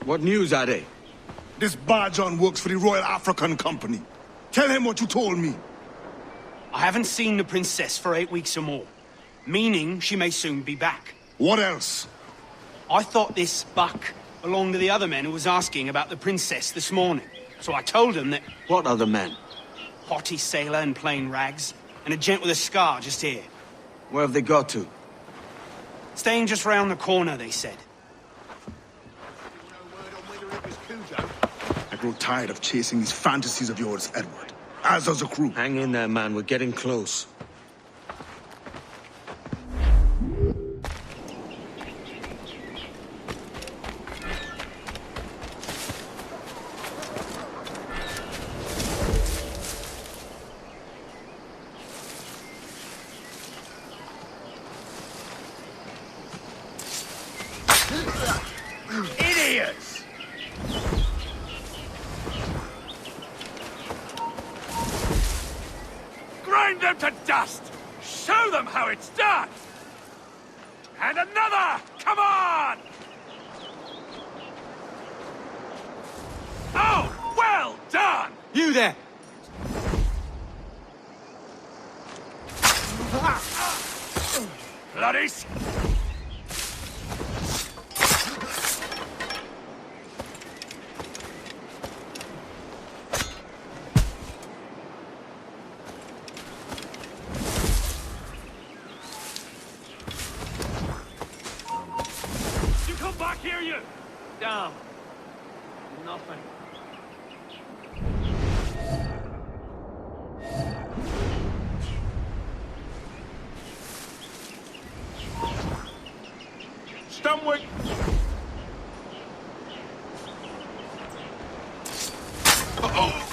What news are they? This Barjon works for the Royal African Company. Tell him what you told me. I haven't seen the princess for 8 weeks or more, meaning she may soon be back. What else? I thought this buck belonged to the other men who was asking about the princess this morning. So I told him that... What other men? Haughty sailor in plain rags, and a gent with a scar just here. Where have they got to? Staying just round the corner, they said. I grow tired of chasing these fantasies of yours, Edward. As does the crew. Hang in there, man. We're getting close. Idiots! Grind them to dust! Show them how it's done! And another! Come on! Oh, well done! You there! Bloody You come back here, you! Down. Nothing. Stumwick! Uh-oh!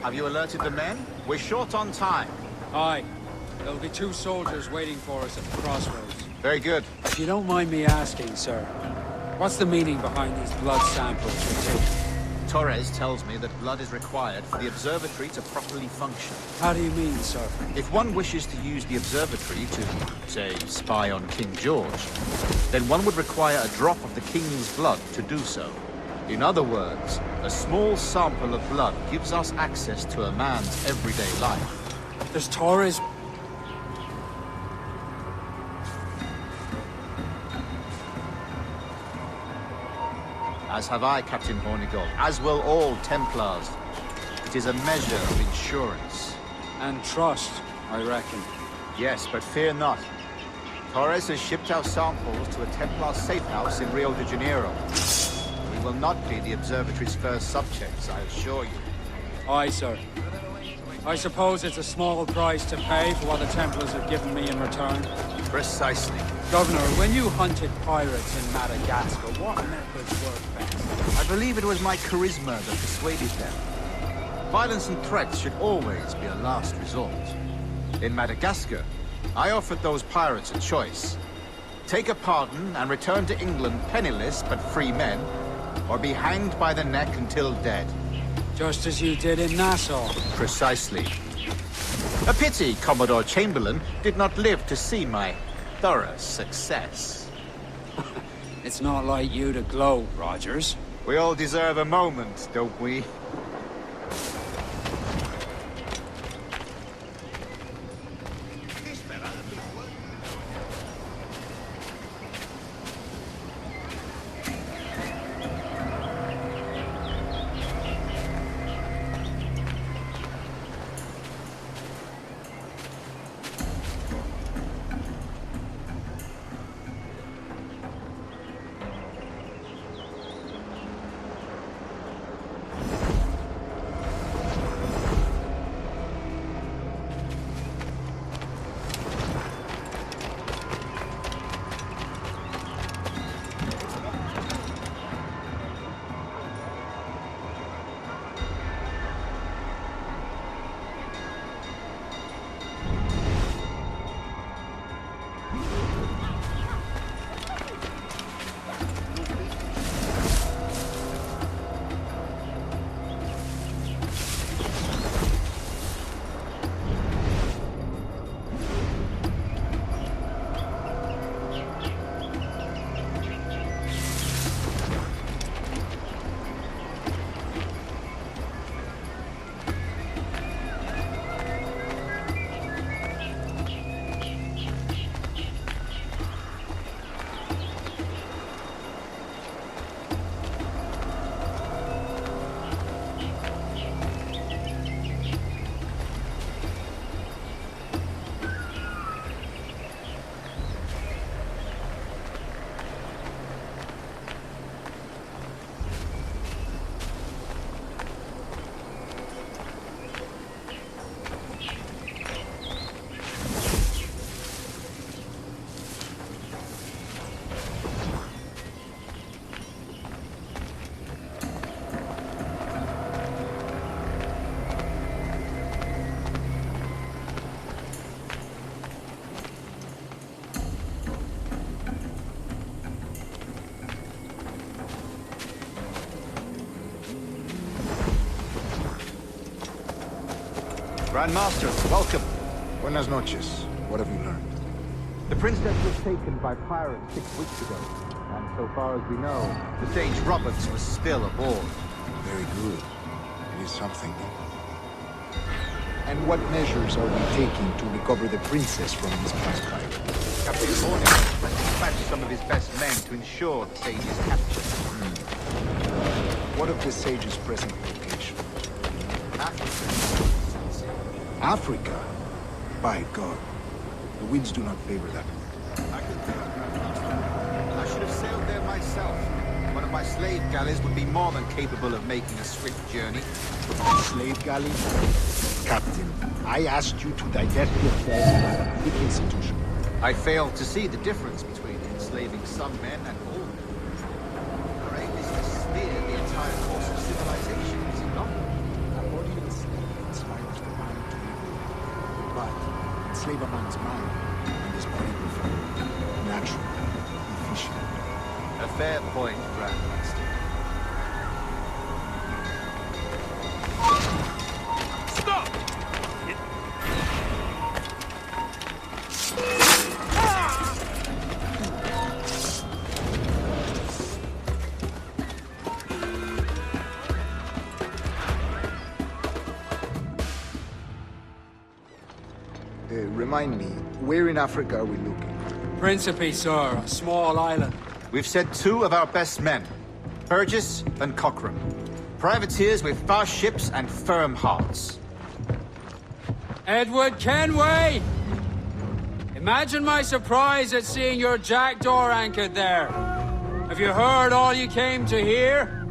Have you alerted the men? We're short on time. Aye. There'll be 2 soldiers waiting for us at the crossroads. Very good. If you don't mind me asking, sir, what's the meaning behind these blood samples you're taking? Torres tells me that blood is required for the observatory to properly function. How do you mean, sir? If one wishes to use the observatory to, say, spy on King George, then one would require a drop of the king's blood to do so. In other words, a small sample of blood gives us access to a man's everyday life. Does Torres... As have I, Captain Hornigold, as will all Templars. It is a measure of insurance. and trust, I reckon. Yes, but fear not. Torres has shipped our samples to a Templar safe house in Rio de Janeiro. We will not be the observatory's first subjects, I assure you. Aye, sir. I suppose it's a small price to pay for what the Templars have given me in return. Precisely. Governor, when you hunted pirates in Madagascar, what methods worked best? I believe it was my charisma that persuaded them. Violence and threats should always be a last resort. In Madagascar, I offered those pirates a choice. Take a pardon and return to England penniless but free men, or be hanged by the neck until dead. Just as you did in Nassau. Precisely. A pity Commodore Chamberlain did not live to see my thorough success. It's not like you to gloat, Rogers. We all deserve a moment, don't we? Grandmaster, welcome. Buenas noches. What have you learned? The princess was taken by pirates 6 weeks ago. And so far as we know, the Sage Roberts was still aboard. Very good. It is something. And what measures are we taking to recover the princess from these past pirates? Captain Hornet has dispatched some of his best men to ensure the Sage's capture. What of the Sage's present location? Africa. Africa? By God. The winds do not favor that. I should have sailed there myself. One of my slave galleys would be more than capable of making a swift journey. Slave galley? Captain, I asked you to divest yourself from the institution. I failed to see the difference between enslaving some men and all men. Our aim is to steer the entire course of civilization, is it not? Avoiding enslavement inspires the mind to evil. But enslave a man's mind, and his body will follow. Natural, efficient. A fair point, Grandmaster. Stop! Remind me, where in Africa are we looking? Principe, sir, a small island. We've sent 2 of our best men, Burgess and Cochrane. Privateers with fast ships and firm hearts. Edward Kenway! Imagine my surprise at seeing your jackdaw anchored there. Have you heard all you came to hear?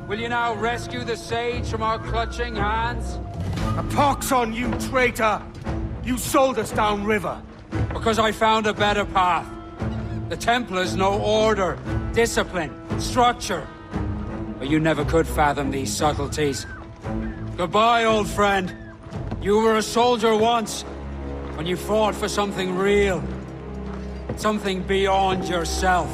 Will you now rescue the Sage from our clutching hands? A pox on you, traitor! You sold us downriver. Because I found a better path. The Templars know order, discipline, structure. But you never could fathom these subtleties. Goodbye, old friend. You were a soldier once, when you fought for something real. Something beyond yourself.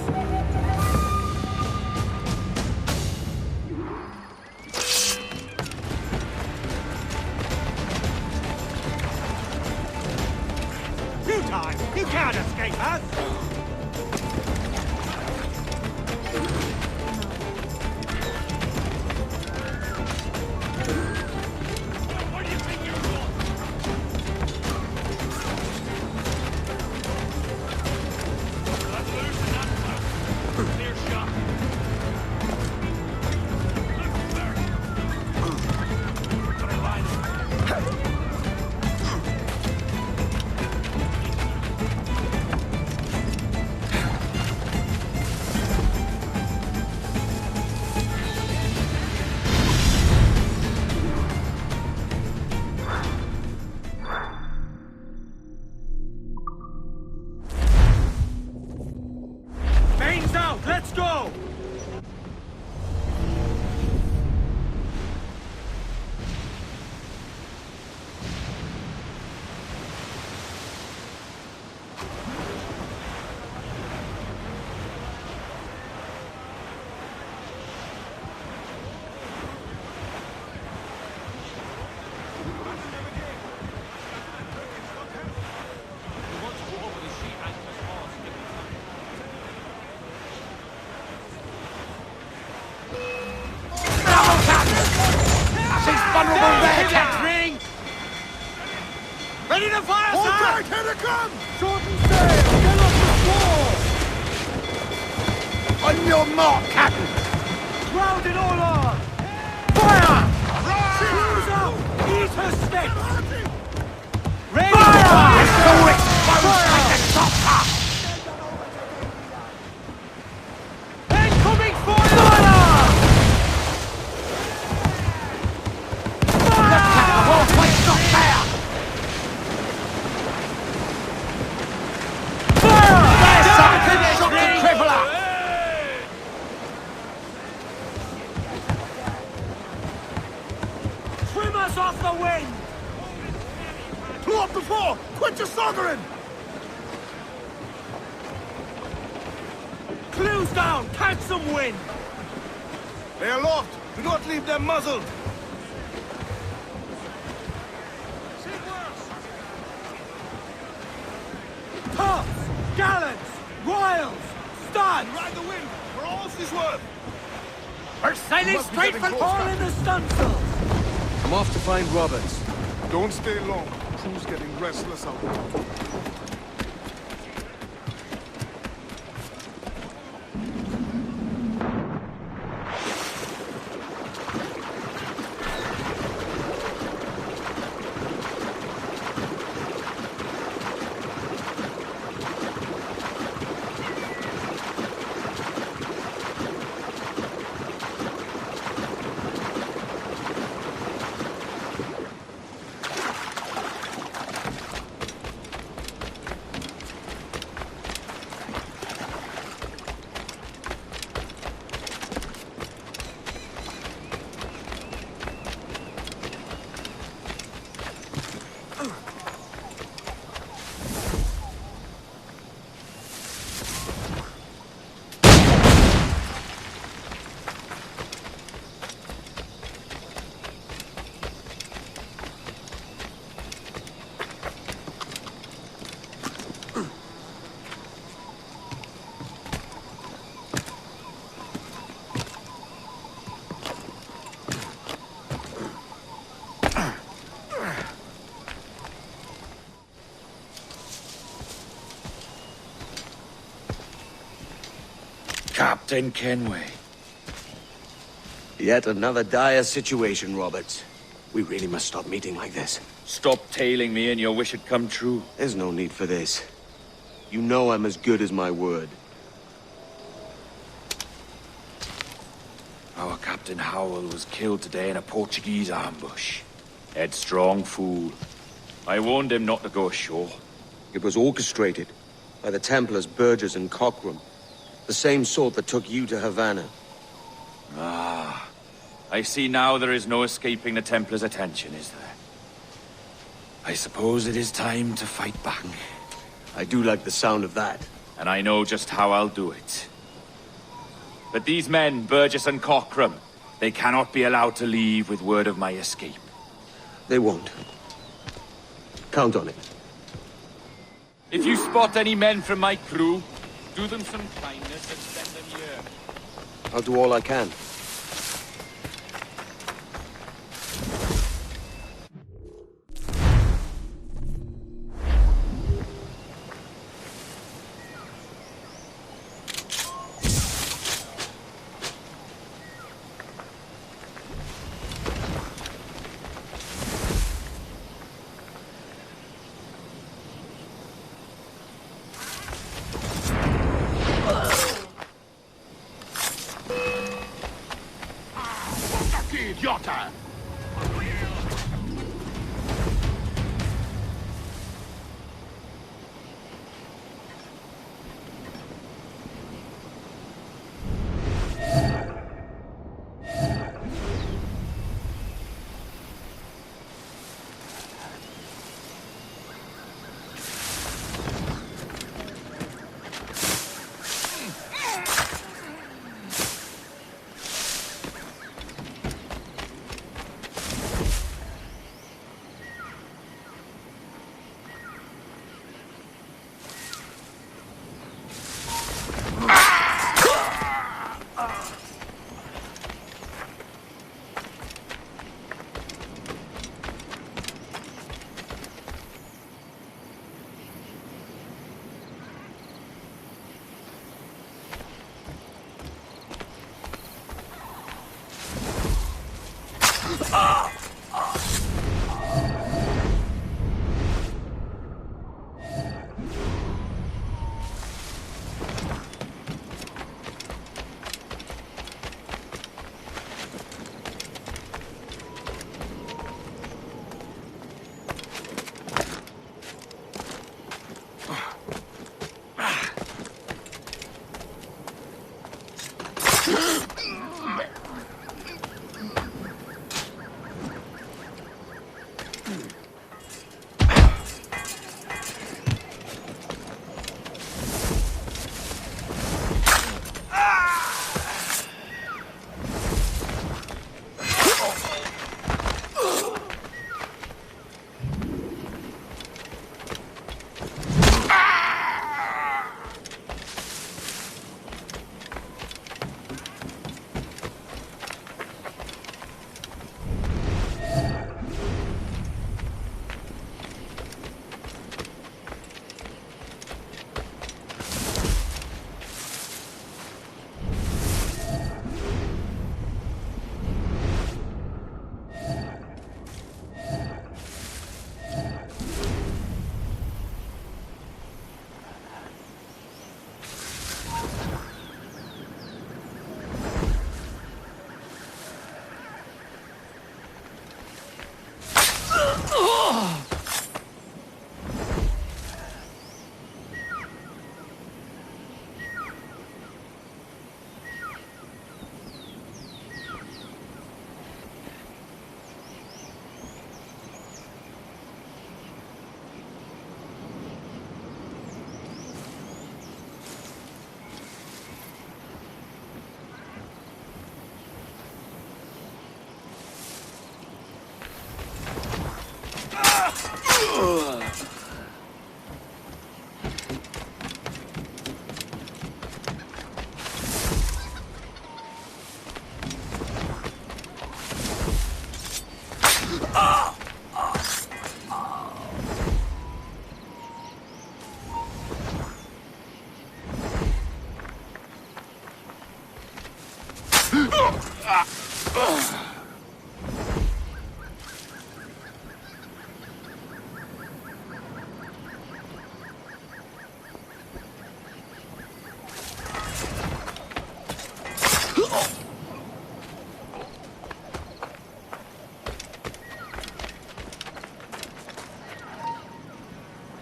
You can't escape us! Where do you think you're going? Let's loosen that one. Clear shot. Look there. Better line it. Let's go! Vulnerable there, Captain! Ready to fire, sir! Hold tight, here they come! Shorten sail! Get off the shore! On your mark, Captain! Ground it all on! Fire! Cruise up! Eat her stick! Ready! Fire! It's so exposed like the chopper! Incoming fire! Trim us off the wind! Pull up the fore! Quit your soldering! Clews down! Catch some wind! They are aloft! Do not leave them muzzled! Tops! Gallants! Royals! Studs! Ride the wind, for all she's worth! We're sailing straight for all in the stunsails! I'm off to find Roberts. Don't stay long. Crew's getting restless out there. Captain Kenway. Yet another dire situation, Roberts. We really must stop meeting like this. Stop tailing me and your wish had come true. There's no need for this. You know I'm as good as my word. Our Captain Howell was killed today in a Portuguese ambush. Headstrong fool. I warned him not to go ashore. It was orchestrated by the Templars Burgess and Cockram. The same sort that took you to Havana. Ah. I see now there is no escaping the Templars' attention, is there? I suppose it is time to fight back. I do like the sound of that. And I know just how I'll do it. But these men, Burgess and Cockram, they cannot be allowed to leave with word of my escape. They won't. Count on it. If you spot any men from my crew, do them some kindness and send them here. I'll do all I can.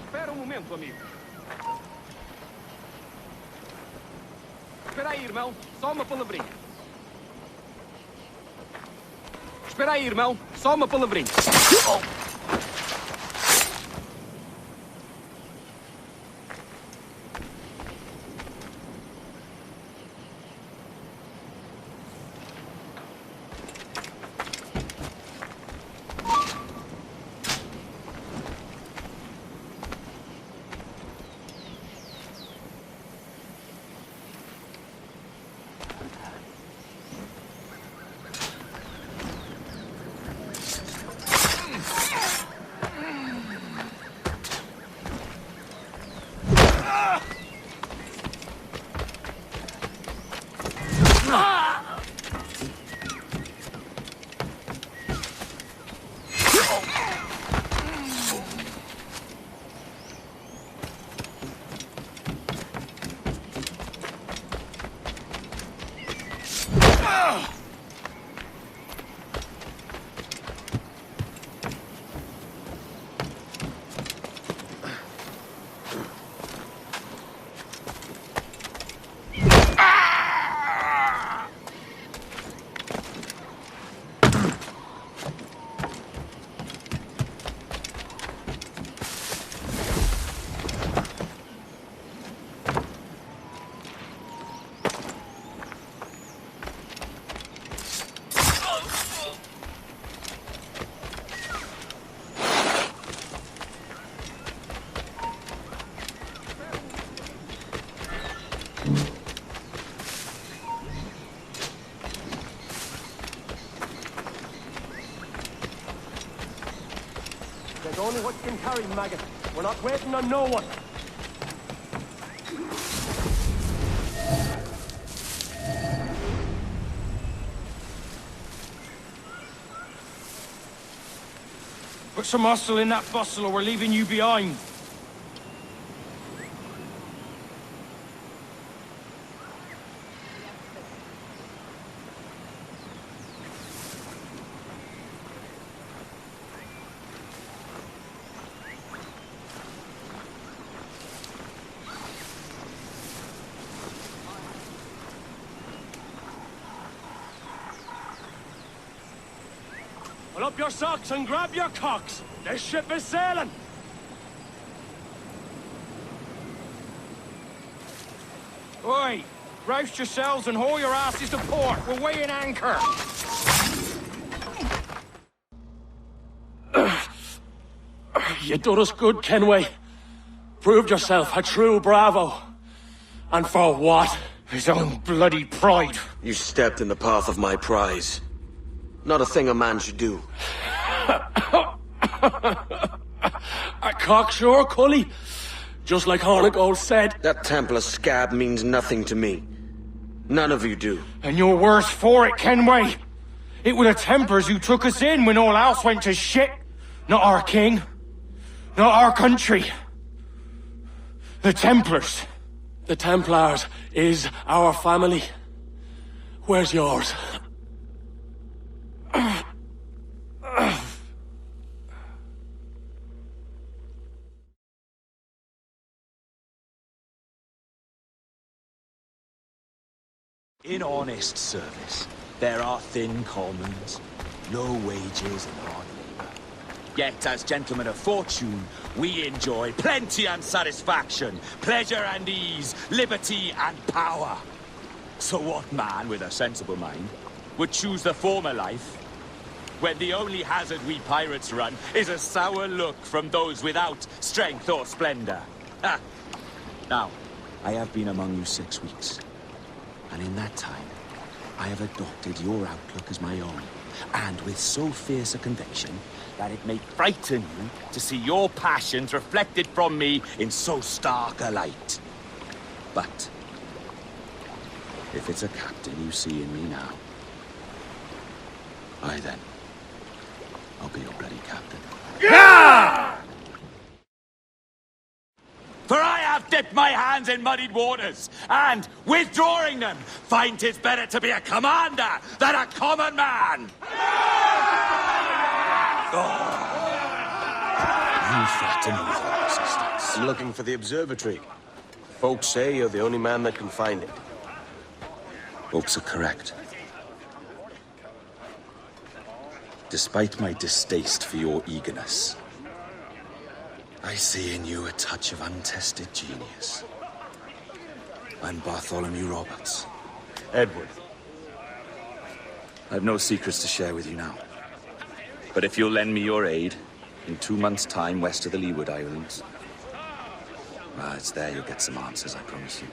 Espera momento, amigo. Espera aí, irmão. Só uma palavrinha. Espera aí, irmão. Só uma palavrinha. There's only what you can carry, maggot. We're not waiting on no one. Put some muscle in that bustle or we're leaving you behind. Pull up your socks and grab your cocks. This ship is sailing. Oi, roust yourselves and haul your asses to port. We're weighing anchor. You done us good, Kenway. Proved yourself a true bravo. And for what? His own bloody pride. You stepped in the path of my prize. Not a thing a man should do. A cocksure, Cully. Just like Hornigold said. That Templar scab means nothing to me. None of you do. And you're worse for it, Kenway. It were the Templars who took us in when all else went to shit. Not our king. Not our country. The Templars. The Templars is our family. Where's yours? In honest service, there are thin commons, low wages and hard labor. Yet, as gentlemen of fortune, we enjoy plenty and satisfaction, pleasure and ease, liberty and power. So what man with a sensible mind would choose the former life, when the only hazard we pirates run is a sour look from those without strength or splendor? Ha! Now, I have been among you 6 weeks. And in that time, I have adopted your outlook as my own, and with so fierce a conviction that it may frighten you to see your passions reflected from me in so stark a light. But If it's a captain you see in me now, aye then, I'll be your bloody captain. For I have dipped my hands in muddied waters, and, withdrawing them, find 'tis better to be a commander than a common man! You threaten me with your resistance. I'm looking for the observatory. Folks say you're the only man that can find it. Folks are correct. Despite my distaste for your eagerness, I see in you a touch of untested genius. I'm Bartholomew Roberts. Edward. I've no secrets to share with you now. But if you'll lend me your aid, in 2 months' time west of the Leeward Islands, it's there you'll get some answers, I promise you.